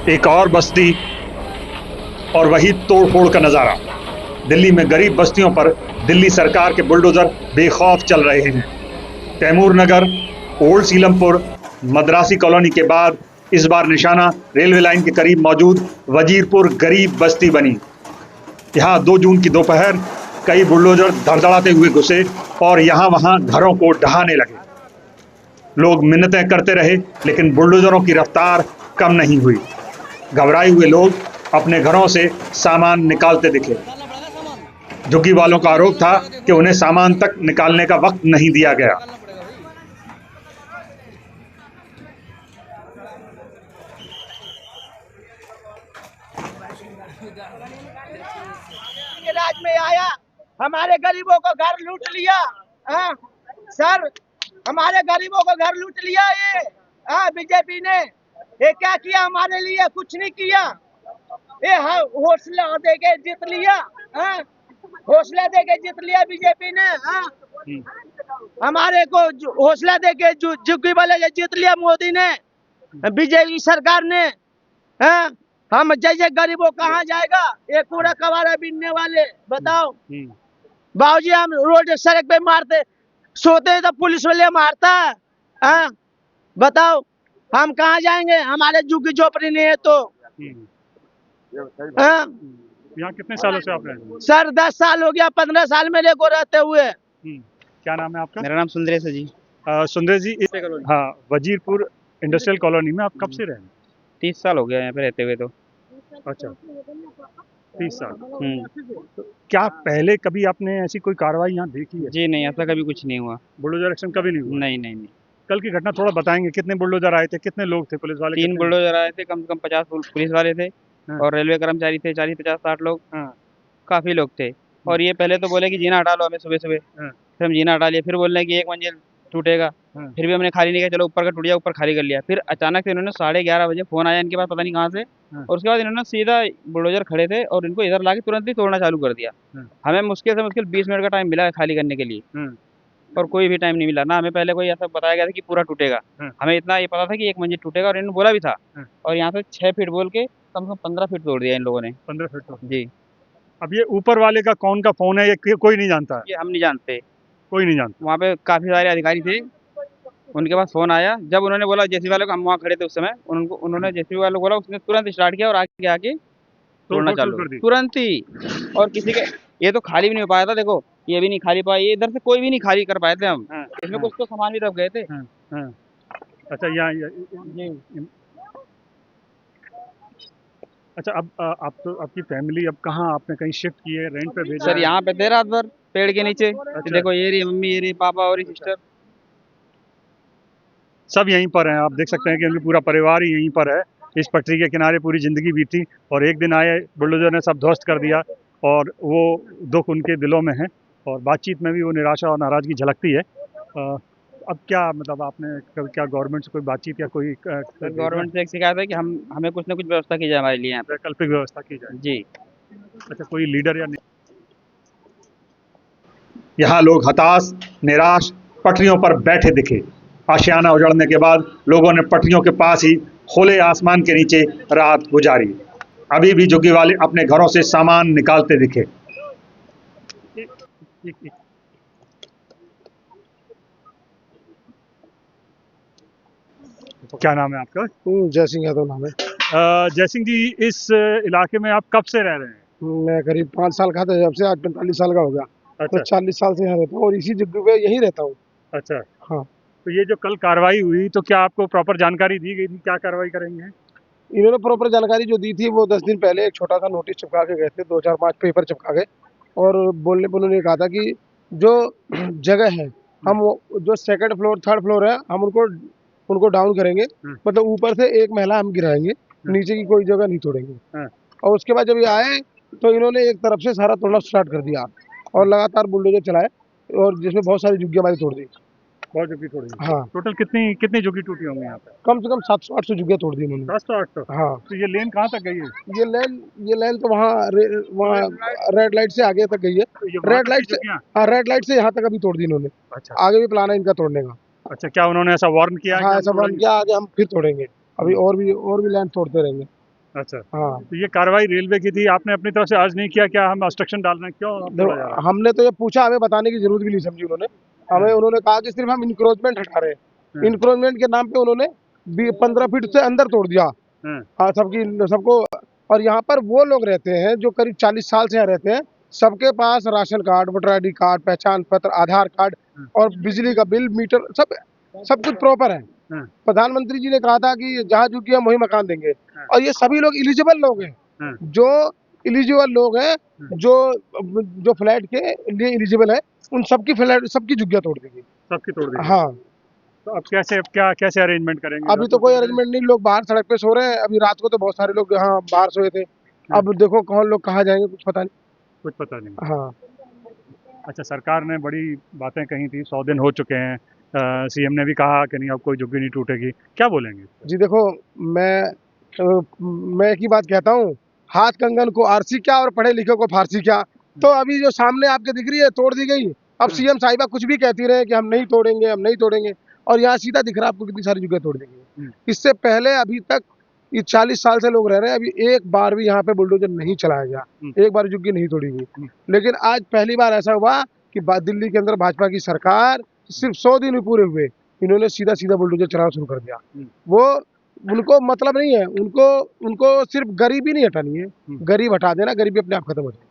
एक और बस्ती और वही तोड़फोड़ का नज़ारा। दिल्ली में गरीब बस्तियों पर दिल्ली सरकार के बुलडोजर बेखौफ चल रहे हैं। तैमूर नगर, ओल्ड सीलमपुर, मद्रासी कॉलोनी के बाद इस बार निशाना रेलवे लाइन के करीब मौजूद वजीरपुर गरीब बस्ती बनी। यहाँ 2 जून की दोपहर कई बुलडोजर धड़धड़ाते हुए घुसे और यहाँ वहाँ घरों को ढहाने लगे। लोग मिन्नतें करते रहे, लेकिन बुलडोजरों की रफ्तार कम नहीं हुई। घबराए हुए लोग अपने घरों से सामान निकालते दिखे। झुग्गी वालों का आरोप था कि उन्हें सामान तक निकालने का वक्त नहीं दिया गया। राज में आया, हमारे गरीबों को घर लूट लिया। सर, हमारे गरीबों को घर लूट लिया ये बीजेपी ने। ये क्या किया हमारे लिए? कुछ नहीं किया। ये हौसला देके जीत लिया। हौसला देके जीत लिया बीजेपी ने। हमारे को हौसला देके झुग्गी वाले जीत लिया मोदी ने, बीजेपी सरकार ने। हम जैसे गरीबों कहाँ जाएगा? ये कूड़ा कबाड़ा बीनने वाले बताओ। बाबूजी, हम रोड सड़क पे मारते सोते तो पुलिस वाले मारता है। बताओ हम कहाँ जाएंगे? हमारे झुग्गी झोपड़ी नहीं है तो। यहाँ कितने सालों से आप रह रहे हैं? सर 10 साल हो गया, 15 साल मेरे को रहते हुए। क्या नाम है आपका? मेरा नाम सुंदरेश है जी। सुंदर जी, हाँ, वजीरपुर इंडस्ट्रियल कॉलोनी में आप कब से रह रहे हैं? 30 साल हो गया यहाँ पे रहते हुए तो। अच्छा, 30 साल। तो क्या पहले कभी आपने ऐसी कोई कार्रवाई यहाँ देखी है? जी नहीं, ऐसा कभी कुछ नहीं हुआ। बुलडोजर एक्शन कभी नहीं हुआ? नहीं नहीं नहीं। कल की घटना थोड़ा बताएंगे, कितने बुलडोजर आए थे, कितने लोग थे, पुलिस वाले? 3 बुलडोजर आए थे, कम से कम 50 पुलिस वाले थे और रेलवे कर्मचारी थे 40, 50, 60 लोग। काफी लोग थे। और ये पहले तो बोले कि जीना हटा लो हमें सुबह सुबह। फिर हम जीना हटा लिया। फिर बोल रहे हैं कि 1 मंजिल टूटेगा। फिर भी हमने खाली नहीं किया, चलो ऊपर का टूट गया, ऊपर खाली कर लिया। फिर अचानक से इन्होंने 11:30 बजे फोन आया इनके पास, पता नहीं कहाँ से। और उसके बाद इन्होंने सीधा बुलडोजर खड़े थे और इनको इधर लाके तुरंत ही तोड़ना चालू कर दिया। हमें मुश्किल से मुश्किल 20 मिनट का टाइम मिला खाली करने के लिए, और कोई भी टाइम नहीं मिला ना। हमें पहले कोई ऐसा बताया गया था कि पूरा टूटेगा। हमें इतना ये पता था कि 1 मंजिल टूटेगा, और इन्होंने बोला भी था। और यहाँ से 6 फीट बोल के कम से कम 15 फीट तोड़ दिया इन लोगों ने। 15 फीट जी। अब ये ऊपर वाले का कौन का फोन है, ये कोई नहीं जानता है? ये हम नहीं जानते, कोई नहीं जानता। वहाँ पे काफी सारे अधिकारी थे, उनके पास फोन आया। जब उन्होंने बोला जेसीबी वालों को, हम वहाँ खड़े थे उस समय, उन्होंने जेसीबी वालों को बोला, उसने तुरंत स्टार्ट किया और आगे आके तोड़ना चालू कर दी तुरंत ही। और किसी के ये तो खाली भी नहीं हो पाया था। देखो ये भी नहीं खाली पाया, ये इधर से कोई भी नहीं खाली कर पाए थे हम। इसमें कुछ तो सामान भी रख गए थे। अच्छा, यहाँ अच्छा, अब आप तो आपकी फैमिली अब कहाँ, आपने कहीं शिफ्ट की है, रेंट पे भेजा? सर यहाँ पे थे रात भर पेड़ के नीचे। देखो ये रही मम्मी, ये रही पापा और सिस्टर, सब यहीं पर हैं। आप देख सकते हैं कि उनकी पूरा परिवार ही यहीं पर है। इस पटरी के किनारे पूरी ज़िंदगी बीती और एक दिन आए बुलडोजर ने सब ध्वस्त कर दिया, और वो दुख उनके दिलों में है। और बातचीत में भी वो निराशा और नाराज़गी झलकती है। अब क्या मतलब, आपने कभी क्या गवर्नमेंट से कोई बातचीत या कोई गवर्नमेंट से एक शिकायत है कि हमें कुछ ना कुछ व्यवस्था की जाए हमारे लिए, यहाँ पे वैकल्पिक व्यवस्था की जाए? जी। अच्छा, कोई लीडर या नहीं? यहाँ लोग हताश, निराश पटरियों पर बैठे दिखे। आशियाना उजड़ने के बाद लोगों ने पटरियों के पास ही खुले आसमान के नीचे रात गुजारी। अभी भी झुग्गी वाले अपने घरों से सामान निकालते दिखे। क्या नाम है आपका? जय सिंह यादव नाम है। जय सिंह जी, इस इलाके में आप कब से रह रहे हैं? मैं करीब 5 साल का था, जब से आज 45 साल का हो गया। अच्छा। तो 40 साल से यहाँ रहता हूँ और इसी जगह पे यहीं रहता हूँ। अच्छा, हाँ। तो ये जो कल कार्रवाई हुई, तो क्या आपको प्रॉपर जानकारी दी गई थी, क्या कार्रवाई करेंगे? इन्होंने प्रॉपर जानकारी जो दी थी वो 10 दिन पहले एक छोटा सा नोटिस चिपका के गए थे, 2, 4, 5 पेपर चिपका के, और बोलने पर उन्होंने कहा था कि जो जगह है, हम जो 2nd फ्लोर 3rd फ्लोर है, हम उनको डाउन करेंगे। मतलब ऊपर से एक महला हम गिराएंगे, नीचे की कोई जगह नहीं तोड़ेंगे। और उसके बाद जब ये आए तो इन्होंने एक तरफ से सारा तोड़ना स्टार्ट कर दिया और लगातार बुलडोजर चलाए, और जिसमें बहुत सारी झुग्गियां हमारी तोड़ दी। बहुत झुग्गी तोड़ी? हाँ। टोटल कितनी झुग्गी टूटी होंगी यहाँ पे? कम से कम 700-800 झुग्गियां तोड़ दी इन्होंने। 700-800? हाँ। तो ये लेन कहाँ तक गई है? ये लेन तो वहाँ रेड लाइट से आगे तक गई है। रेड लाइट से, हाँ, रेड लाइट से यहाँ तक अभी तोड़ दी इन्होंने। अच्छा। आगे भी प्लान है इनका तोड़ने का। अच्छा, क्या उन्होंने ऐसा वार्न किया? हाँ, ऐसा वार्न किया, आगे हम फिर तोड़ेंगे। अभी और भी लैंड तोड़ते रहेंगे। अच्छा, हाँ तो ये कार्रवाई रेलवे की थी, आपने अपनी तरफ से अर्ज नहीं किया क्या हम ऑब्स्ट्रक्शन डाल रहे हैं, क्यों तोड़ा जा रहा है? हमने तो ये पूछा, हमें बताने की जरूरत भी नहीं समझी उन्होंने। हमें उन्होंने कहा कि सिर्फ हम इंक्रोचमेंट हटा रहे हैं। इंक्रोचमेंट के नाम पे उन्होंने 15 फीट से अंदर तोड़ दिया। हाँ, हाँ सबको। और यहाँ पर वो लोग रहते हैं जो करीब 40 साल से यहाँ रहते हैं, सबके पास ration card, voter ID card, पहचान पत्र, आधार कार्ड और बिजली का बिल, मीटर, सब कुछ प्रॉपर है। हाँ, प्रधानमंत्री जी ने कहा था कि जहाँ झुकी हम वही मकान देंगे, और ये सभी लोग एलिजिबल लोग हैं। हाँ, जो एलिजिबल लोग हैं, जो जो फ्लैट के लिए एलिजिबल है, उन सबकी फ्लैट, सबकी झुग्गियां तोड़ देंगे। सबकी तोड़ दी। हाँ, तो अब कैसे अरेंजमेंट करेंगे? अभी तो कोई अरेंजमेंट नहीं, लोग बाहर सड़क पे सो रहे हैं। अभी रात को तो बहुत सारे लोग यहाँ बाहर सोए थे। अब देखो कौन लोग कहाँ जाएंगे, कुछ पता नहीं। कुछ पता नहीं। हाँ अच्छा, सरकार ने बड़ी बातें कही थी, 100 दिन हो चुके हैं, सीएम ने भी कहा कि नहीं अब कोई झुग्गी नहीं टूटेगी, क्या बोलेंगे? जी, देखो मैं एक ही बात कहता हूँ, हाथ कंगन को आरसी क्या और पढ़े लिखे को फारसी क्या। तो अभी जो सामने आपके दिख रही है तोड़ दी गई। अब सीएम साहिबा कुछ भी कहती रहे कि हम नहीं तोड़ेंगे, हम नहीं तोड़ेंगे, और यहाँ सीधा दिख रहा है आपको कितनी सारी जगह तोड़ देंगे। इससे पहले अभी तक ये 40 साल से लोग रह रहे हैं, अभी एक बार भी यहाँ पे बुलडोजर नहीं चलाया गया, एक बार झुग्गी नहीं तोड़ी गई। लेकिन आज पहली बार ऐसा हुआ कि दिल्ली के अंदर भाजपा की सरकार, सिर्फ 100 दिन भी पूरे हुए, इन्होंने सीधा सीधा बुलडोजर चलाना शुरू कर दिया। वो उनको मतलब नहीं है, उनको सिर्फ गरीबी नहीं हटानी है, गरीब हटा देना, गरीबी अपने आप खत्म हो जाएगी।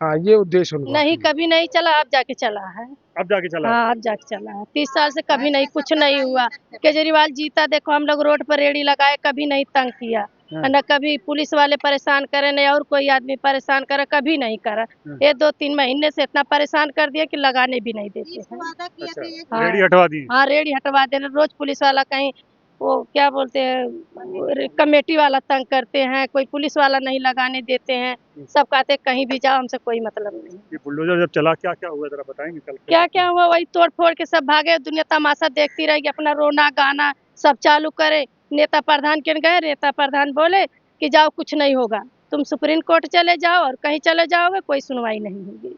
हाँ, ये उद्देश्य उनका। नहीं, कभी नहीं चला, अब जाके चला है। अब जाके चला? हाँ, अब जाके चला है। 30 साल से कभी नहीं, कुछ नहीं हुआ। केजरीवाल जीता, देखो हम लोग रोड पर रेडी लगाए, कभी नहीं तंग किया, न कभी पुलिस वाले परेशान करे, न और कोई आदमी परेशान करे, कभी नहीं करा। ये 2-3 महीने से इतना परेशान कर दिया कि लगाने भी नहीं देते हैं। अच्छा, रेडी हटवा दी? हाँ, रेडी हटवा देना। रोज पुलिस वाला कहीं वो क्या बोलते हैं, कमेटी वाला तंग करते हैं, कोई पुलिस वाला नहीं लगाने देते हैं। सब कहते कहीं भी जाओ, हमसे कोई मतलब नहीं। ये बुलडोजर जब चला क्या क्या हुआ, जरा बताएंगे? कल क्या क्या हुआ, वही तोड़ फोड़ के सब भागे, दुनिया तमाशा देखती रहेगी, अपना रोना गाना सब चालू करे। नेता प्रधान के गए, नेता प्रधान बोले कि जाओ, कुछ नहीं होगा, तुम सुप्रीम कोर्ट चले जाओ और कहीं चले जाओगे, कोई सुनवाई नहीं होगी।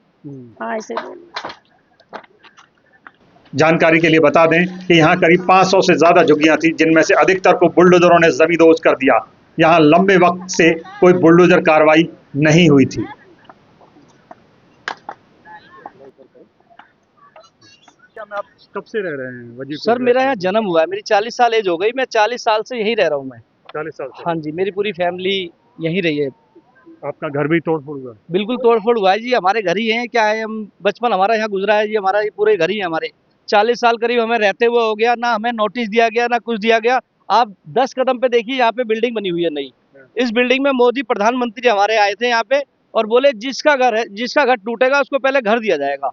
हाँ, ऐसे बोले। जानकारी के लिए बता दें कि यहाँ करीब 500 से ज्यादा झुग्गियां थी, जिनमें से अधिकतर को बुलडोजरों ने जमींदोज कर दिया। यहाँ लंबे वक्त से कोई बुलडोजर कार्रवाई नहीं हुई थी। आप कब से रह रहे हैं वजीरपुर? सर, मेरा यहाँ जन्म हुआ है, मेरी 40 साल एज हो गई, मैं 40 साल से यहीं रह रहा हूँ मैं। 40 साल से? हाँ जी, मेरी पूरी फैमिली यहीं रही है। आपका घर भी तोड़ फोड़ हुआ? बिल्कुल तोड़ फोड़ हुआ है जी, हमारे घर ही है, क्या है, हम बचपन हमारा यहाँ गुजरा है जी, हमारा ये पूरे घर ही है हमारे। 40 साल करीब हमें रहते हुए हो गया, ना हमें नोटिस दिया गया, ना कुछ दिया गया। आप 10 कदम पे देखिए, यहाँ पे बिल्डिंग बनी हुई है नई। इस बिल्डिंग में मोदी प्रधानमंत्री हमारे आए थे यहाँ पे, और बोले जिसका घर है, जिसका घर टूटेगा उसको पहले घर दिया जाएगा,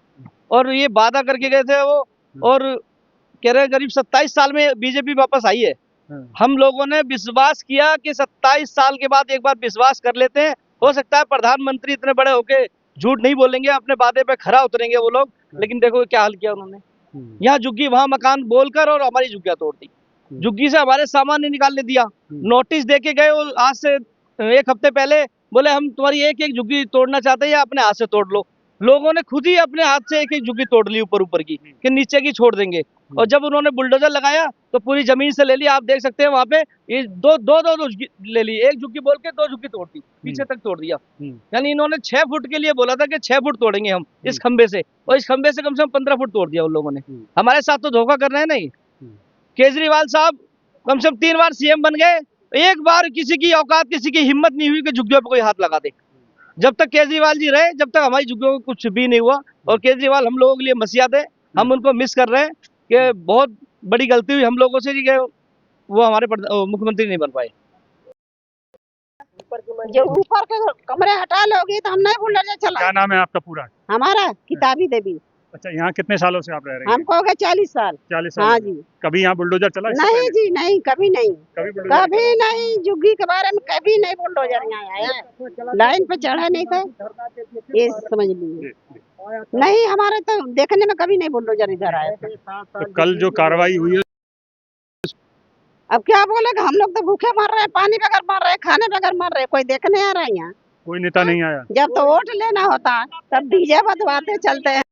और ये वादा करके गए थे वो। और कह रहे करीब 27 साल में बीजेपी वापस आई है। हम लोगों ने विश्वास किया कि 27 साल के बाद एक बार विश्वास कर लेते हैं, हो सकता है प्रधानमंत्री इतने बड़े होके झूठ नहीं बोलेंगे, अपने वादे पे खरा उतरेंगे वो लोग। लेकिन देखो क्या हाल किया उन्होंने, यहाँ झुग्गी वहां मकान बोलकर और हमारी झुग्गियां तोड़ दी। झुग्गी से हमारे सामान नहीं निकालने दिया, नोटिस दे के गए। वो आज से 1 हफ्ते पहले बोले हम तुम्हारी एक एक झुग्गी तोड़ना चाहते हैं, या अपने हाथ से तोड़ लो। लोगों ने खुद ही अपने हाथ से एक एक झुग्गी तोड़ ली ऊपर ऊपर की, कि नीचे की छोड़ देंगे। और जब उन्होंने बुलडोजर लगाया तो पूरी जमीन से ले ली। आप देख सकते हैं वहां पे ये दो झुग्गी ले ली, एक झुग्गी बोल के 2 झुग्गी तोड़ दी, पीछे तक तोड़ दिया। यानी इन्होंने 6 फुट के लिए बोला था कि 6 फुट तोड़ेंगे हम इस खंबे से, और इस खंबे से कम 15 फुट तोड़ दिया उन लोगों ने। हमारे साथ तो धोखा कर रहे हैं। नहीं, केजरीवाल साहब कम से कम 3 बार सीएम बन गए, एक बार किसी की औकात, किसी की हिम्मत नहीं हुई कि झुग्गियों पे कोई हाथ लगा दे। जब तक केजरीवाल जी रहे, जब तक हमारी झुग्गियों को कुछ भी नहीं हुआ। और केजरीवाल हम लोगों के लिए मसीहा थे, हम उनको मिस कर रहे हैं कि बहुत बड़ी गलती हुई हम लोगों से कि वो हमारे मुख्यमंत्री नहीं बन पाए। जो ऊपर के कमरे हटा लोगी तो हम नहीं बुलडोजर चला। क्या नाम है आपका पूरा? हमारा किताबी देवी। अच्छा, यहाँ कितने सालों से आप रह रहे हैं? हमको हो गए 40 साल। 40 साल? हाँ जी। कभी यहाँ बुलडोजर चला? नहीं जी, नहीं, कभी नहीं, कभी बुलडोजर? कभी नहीं। झुग्गी के बारे में कभी नहीं बुलडोजर यहाँ आया, लाइन पे चढ़ा नहीं था, ये समझ लीजिए। नहीं, हमारे तो देखने में कभी नहीं बुलडोजर इधर आया। तो कल जो कार्रवाई हुई है, अब क्या बोलेगा, हम लोग तो भूखे मर रहे हैं, पानी बगैर मर रहे हैं, खाने बगैर मर रहे हैं, कोई देखने आ रहा है यहाँ? कोई नेता नहीं आया? जब तो वोट लेना होता तब डीजे बजवाते चलते हैं।